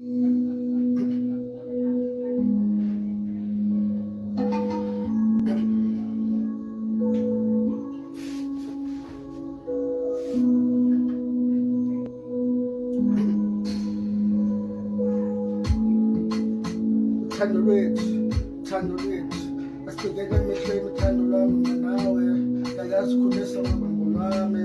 Thando lwethu asibhekene emehlweni uthando lwami nawe ngayasikhulisa ngabambo lwami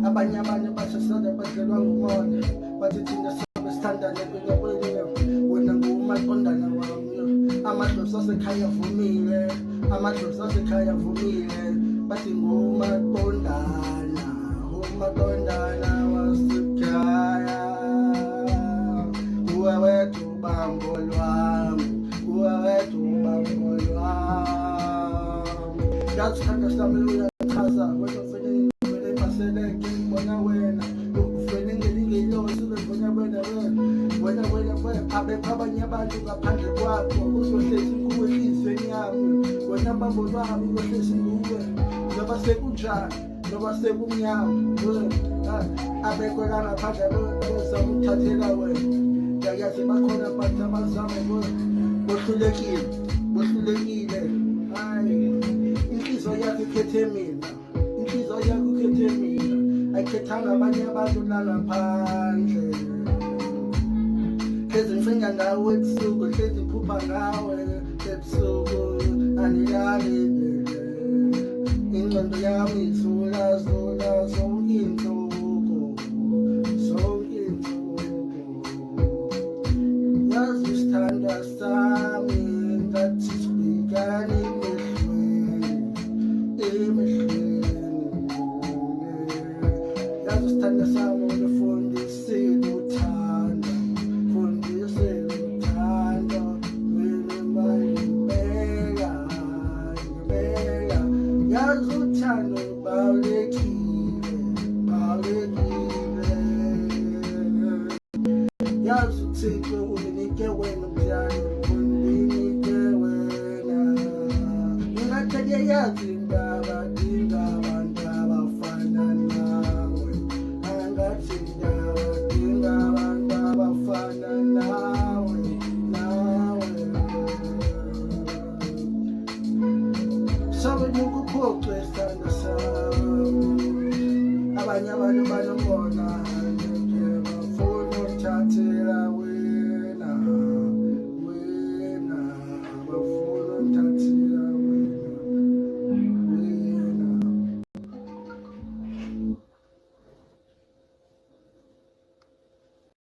abanye abantu basesada badlelwa ngumona bathi thina sobe sithandane kwekwenye wena ngumaqondana wami amadlozi asekhaya avumile bathi ngumaqondana wasekhaya uwawethu ubambo lwami yathanda sami uyachaza wena vele maseleke ngibona wena uvele ngelingelosi ngibona wena abekho abanye abantu ngaphandle kwakho uzohlezi kuwe enhlizweni yami wena bambo lwami uzohlezi nguwe noma sekunjani noma sekumnyama abekho la ngaphandle bezamuthathela wena yazi bakhona abantu abazame bohlulekile hayi inhliziyo yakho ikhethe mina ayikhethanga abanye abantu la ngaphandle hlezi ngicinga ngawe ebusuku hlezi ngiphupha ngawe ebusuku anilali ingqondo yami izula zonke insuku yazi isithandwa sami ngathi sibhekane emehlweni yazi isithandwa sami ungifundisile uthando wena ngibeka yazi uthando balekile yazi uThixo unginike wena mdlalo unginike wena ngingatheke yazi indaba